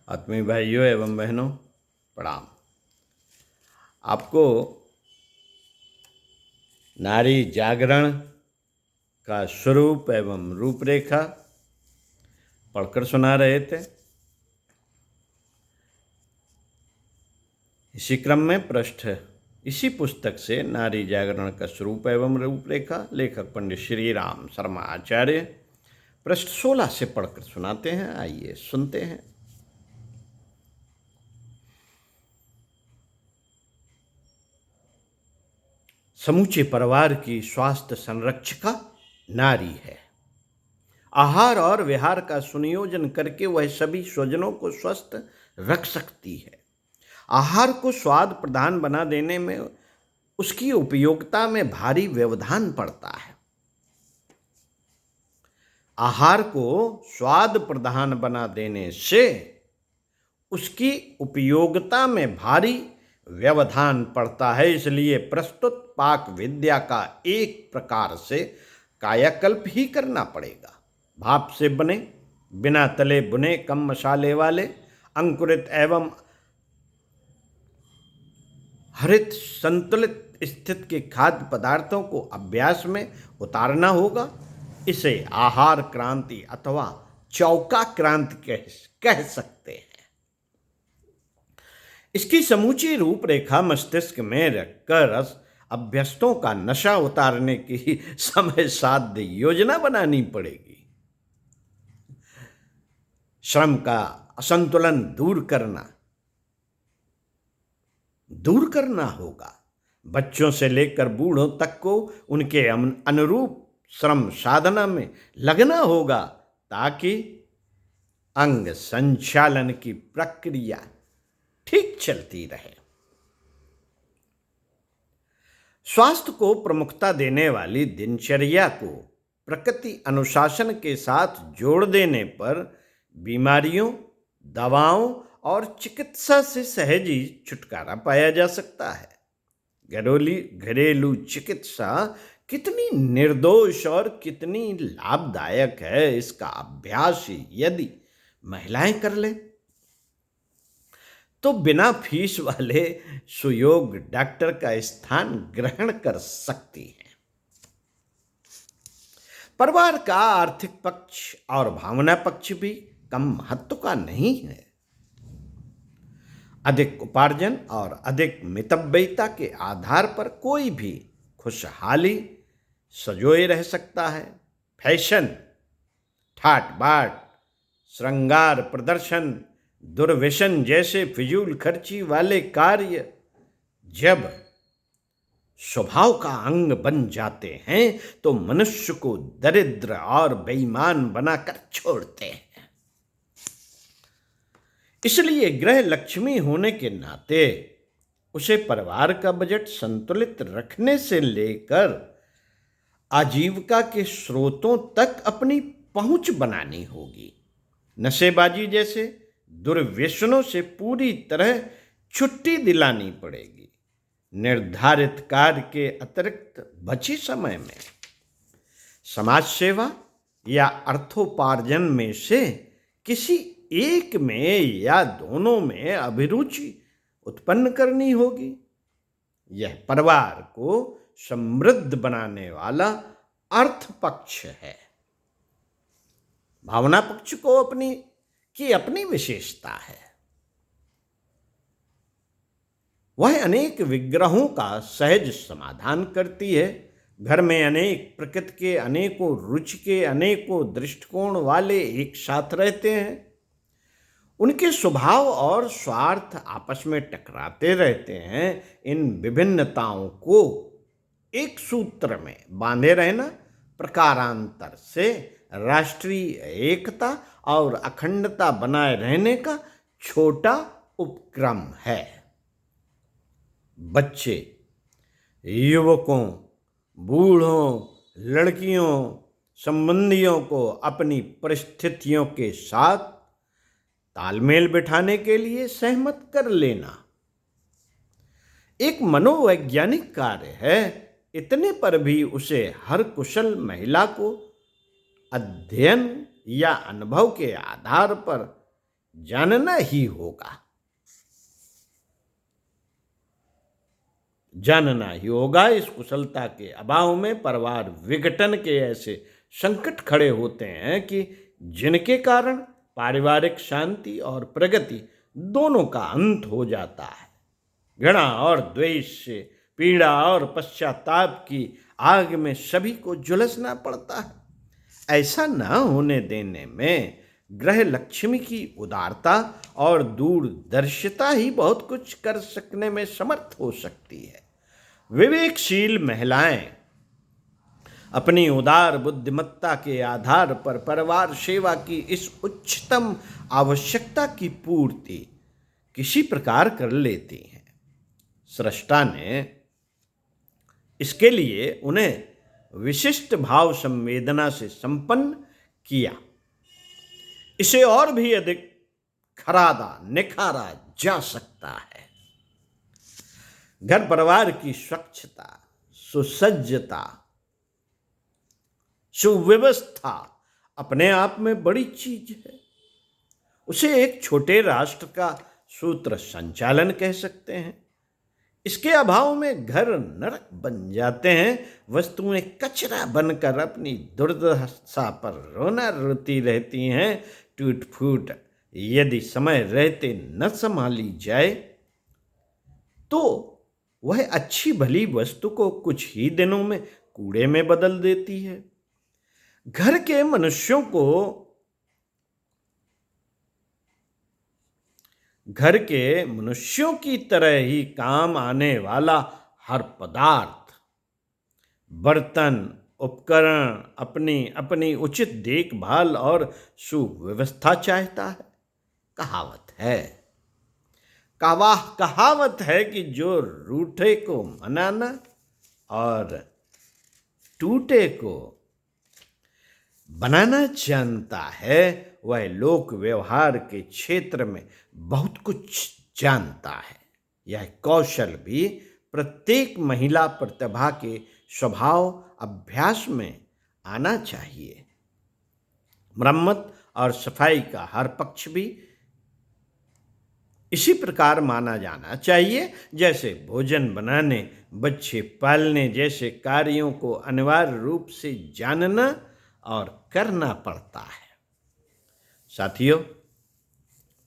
आत्मीय भाइयों एवं बहनों, प्रणाम। आपको नारी जागरण का स्वरूप एवं रूपरेखा पढ़कर सुना रहे थे। इसी क्रम में पृष्ठ इसी पुस्तक से नारी जागरण का स्वरूप एवं रूपरेखा लेखक पंडित श्री राम शर्मा आचार्य पृष्ठ 16 से पढ़कर सुनाते हैं। आइए सुनते हैं। समूचे परिवार की स्वास्थ्य संरक्षिका नारी है। आहार और विहार का सुनियोजन करके वह सभी स्वजनों को स्वस्थ रख सकती है। आहार को स्वाद प्रधान बना देने में उसकी उपयोगिता में भारी व्यवधान पड़ता है। आहार को स्वाद प्रधान बना देने से उसकी उपयोगिता में भारी व्यवधान पड़ता है। इसलिए प्रस्तुत पाक विद्या का एक प्रकार से कायाकल्प ही करना पड़ेगा। भाप से बने, बिना तले भुने, कम मसाले वाले, अंकुरित एवं हरित संतुलित स्थिति के खाद्य पदार्थों को अभ्यास में उतारना होगा। इसे आहार क्रांति अथवा चौका क्रांति कह सकते हैं। इसकी समूची रूपरेखा मस्तिष्क में रखकर अभ्यस्तों का नशा उतारने की समय साध्य योजना बनानी पड़ेगी। श्रम का असंतुलन दूर करना होगा। बच्चों से लेकर बूढ़ों तक को उनके अनुरूप श्रम साधना में लगना होगा ताकि अंग संचालन की प्रक्रिया ठीक चलती रहे। स्वास्थ्य को प्रमुखता देने वाली दिनचर्या को प्रकृति अनुशासन के साथ जोड़ देने पर बीमारियों, दवाओं और चिकित्सा से सहज ही छुटकारा पाया जा सकता है। घरेलू चिकित्सा कितनी निर्दोष और कितनी लाभदायक है, इसका अभ्यास यदि महिलाएं कर लें तो बिना फीस वाले सुयोग डॉक्टर का स्थान ग्रहण कर सकती हैं। परिवार का आर्थिक पक्ष और भावना पक्ष भी कम महत्व का नहीं है। अधिक उपार्जन और अधिक मितव्ययिता के आधार पर कोई भी खुशहाली सजोए रह सकता है। फैशन, ठाट बाट, श्रृंगार प्रदर्शन, दुर्व्यसन जैसे फिजूल खर्ची वाले कार्य जब स्वभाव का अंग बन जाते हैं तो मनुष्य को दरिद्र और बेईमान बनाकर छोड़ते हैं। इसलिए गृह लक्ष्मी होने के नाते उसे परिवार का बजट संतुलित रखने से लेकर आजीविका के स्रोतों तक अपनी पहुंच बनानी होगी। नशेबाजी जैसे दुर्व्यसनों से पूरी तरह छुट्टी दिलानी पड़ेगी। निर्धारित कार्य के अतिरिक्त बचे समय में समाज सेवा या अर्थोपार्जन में से किसी एक में या दोनों में अभिरुचि उत्पन्न करनी होगी। यह परिवार को समृद्ध बनाने वाला अर्थ पक्ष है। भावना पक्ष को अपनी विशेषता है। वह अनेक विग्रहों का सहज समाधान करती है। घर में अनेक प्रकृति के, अनेकों रुचि के, अनेकों दृष्टिकोण वाले एक साथ रहते हैं। उनके स्वभाव और स्वार्थ आपस में टकराते रहते हैं। इन विभिन्नताओं को एक सूत्र में बांधे रहना प्रकारांतर से राष्ट्रीय एकता और अखंडता बनाए रहने का छोटा उपक्रम है। बच्चे, युवकों, बूढ़ों, लड़कियों, संबंधियों को अपनी परिस्थितियों के साथ तालमेल बिठाने के लिए सहमत कर लेना एक मनोवैज्ञानिक कार्य है। इतने पर भी उसे हर कुशल महिला को अध्ययन या अनुभव के आधार पर जानना ही होगा। जानना ही होगा। इस कुशलता के अभाव में परिवार विघटन के ऐसे संकट खड़े होते हैं कि जिनके कारण पारिवारिक शांति और प्रगति दोनों का अंत हो जाता है। घृणा और द्वेष से, पीड़ा और पश्चाताप की आग में सभी को झुलसना पड़ता है। ऐसा न होने देने में ग्रह लक्ष्मी की उदारता और दूरदर्शिता ही बहुत कुछ कर सकने में समर्थ हो सकती है। विवेकशील महिलाएं अपनी उदार बुद्धिमत्ता के आधार पर परिवार सेवा की इस उच्चतम आवश्यकता की पूर्ति किसी प्रकार कर लेती हैं। सृष्टा ने इसके लिए उन्हें विशिष्ट भाव संवेदना से संपन्न किया। इसे और भी अधिक खरादा निखारा जा सकता है। घर परिवार की स्वच्छता, सुसज्जता, सुव्यवस्था अपने आप में बड़ी चीज है। उसे एक छोटे राष्ट्र का सूत्र संचालन कह सकते हैं। इसके अभाव में घर नरक बन जाते हैं। वस्तुएं कचरा बनकर अपनी दुर्दशा पर रोना रोती रहती हैं। टूट फूट यदि समय रहते न संभाली जाए तो वह अच्छी भली वस्तु को कुछ ही दिनों में कूड़े में बदल देती है। घर के मनुष्यों की तरह ही काम आने वाला हर पदार्थ, बर्तन, उपकरण अपनी अपनी उचित देखभाल और सुव्यवस्था चाहता है। कहावत है कि जो रूठे को मनाना और टूटे को बनाना जानता है वह लोक व्यवहार के क्षेत्र में बहुत कुछ जानता है। यह कौशल भी प्रत्येक महिला प्रतिभा के स्वभाव अभ्यास में आना चाहिए। मरम्मत और सफाई का हर पक्ष भी इसी प्रकार माना जाना चाहिए जैसे भोजन बनाने, बच्चे पालने जैसे कार्यों को अनिवार्य रूप से जानना और करना पड़ता है। साथियों,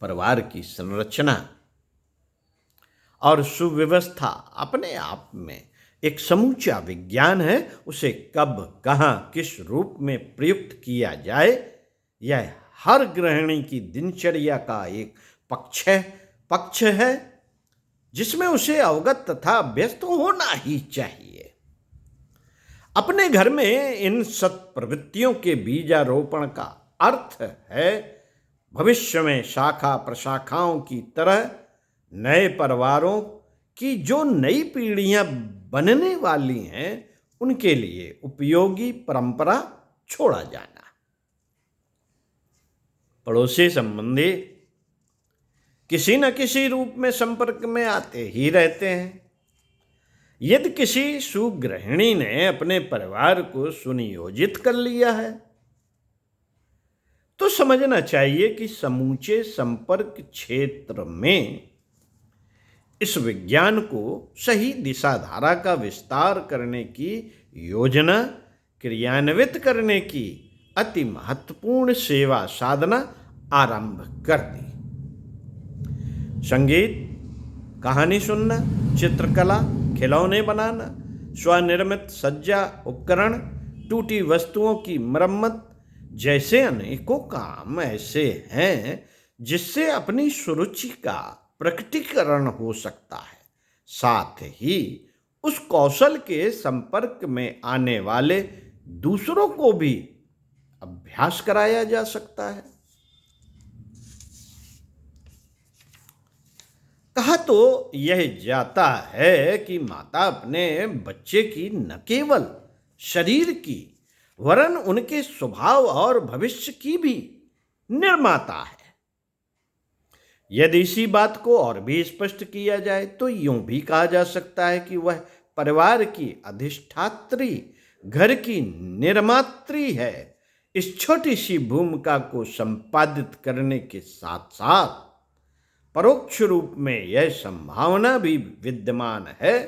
परिवार की संरचना और सुव्यवस्था अपने आप में एक समूचा विज्ञान है। उसे कब, कहाँ, किस रूप में प्रयुक्त किया जाए, यह हर गृहिणी की दिनचर्या का एक पक्ष है जिसमें उसे अवगत तथा व्यस्त होना ही चाहिए। अपने घर में इन सत्प्रवृत्तियों के बीजारोपण का अर्थ है भविष्य में शाखा प्रशाखाओं की तरह नए परिवारों की जो नई पीढ़ियां बनने वाली हैं उनके लिए उपयोगी परंपरा छोड़ा जाना। पड़ोसी संबंधी किसी न किसी रूप में संपर्क में आते ही रहते हैं। यदि किसी सुगृहिणी ने अपने परिवार को सुनियोजित कर लिया है तो समझना चाहिए कि समूचे संपर्क क्षेत्र में इस विज्ञान को सही दिशाधारा का विस्तार करने की योजना क्रियान्वित करने की अति महत्वपूर्ण सेवा साधना आरंभ कर दी। संगीत, कहानी सुनना, चित्रकला, खिलौने बनाना, स्वनिर्मित सज्जा उपकरण, टूटी वस्तुओं की मरम्मत जैसे अनेकों काम ऐसे हैं जिससे अपनी सुरुचि का प्रकटीकरण हो सकता है। साथ ही उस कौशल के संपर्क में आने वाले दूसरों को भी अभ्यास कराया जा सकता है। कहा तो यह जाता है कि माता अपने बच्चे की न केवल शरीर की वरन उनके स्वभाव और भविष्य की भी निर्माता है। यदि इसी बात को और भी स्पष्ट किया जाए तो यूं भी कहा जा सकता है कि वह परिवार की अधिष्ठात्री, घर की निर्मात्री है। इस छोटी सी भूमिका को संपादित करने के साथ साथ परोक्ष रूप में यह संभावना भी विद्यमान है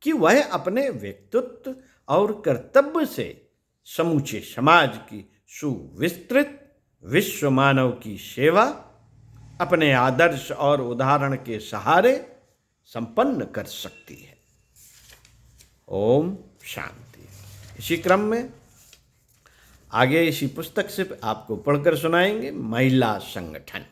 कि वह अपने व्यक्तित्व और कर्तव्य से समूचे समाज की सुविस्तृत विश्व मानव की सेवा अपने आदर्श और उदाहरण के सहारे संपन्न कर सकती है। ओम शांति। इसी क्रम में आगे इसी पुस्तक से आपको पढ़कर सुनाएंगे महिला संगठन।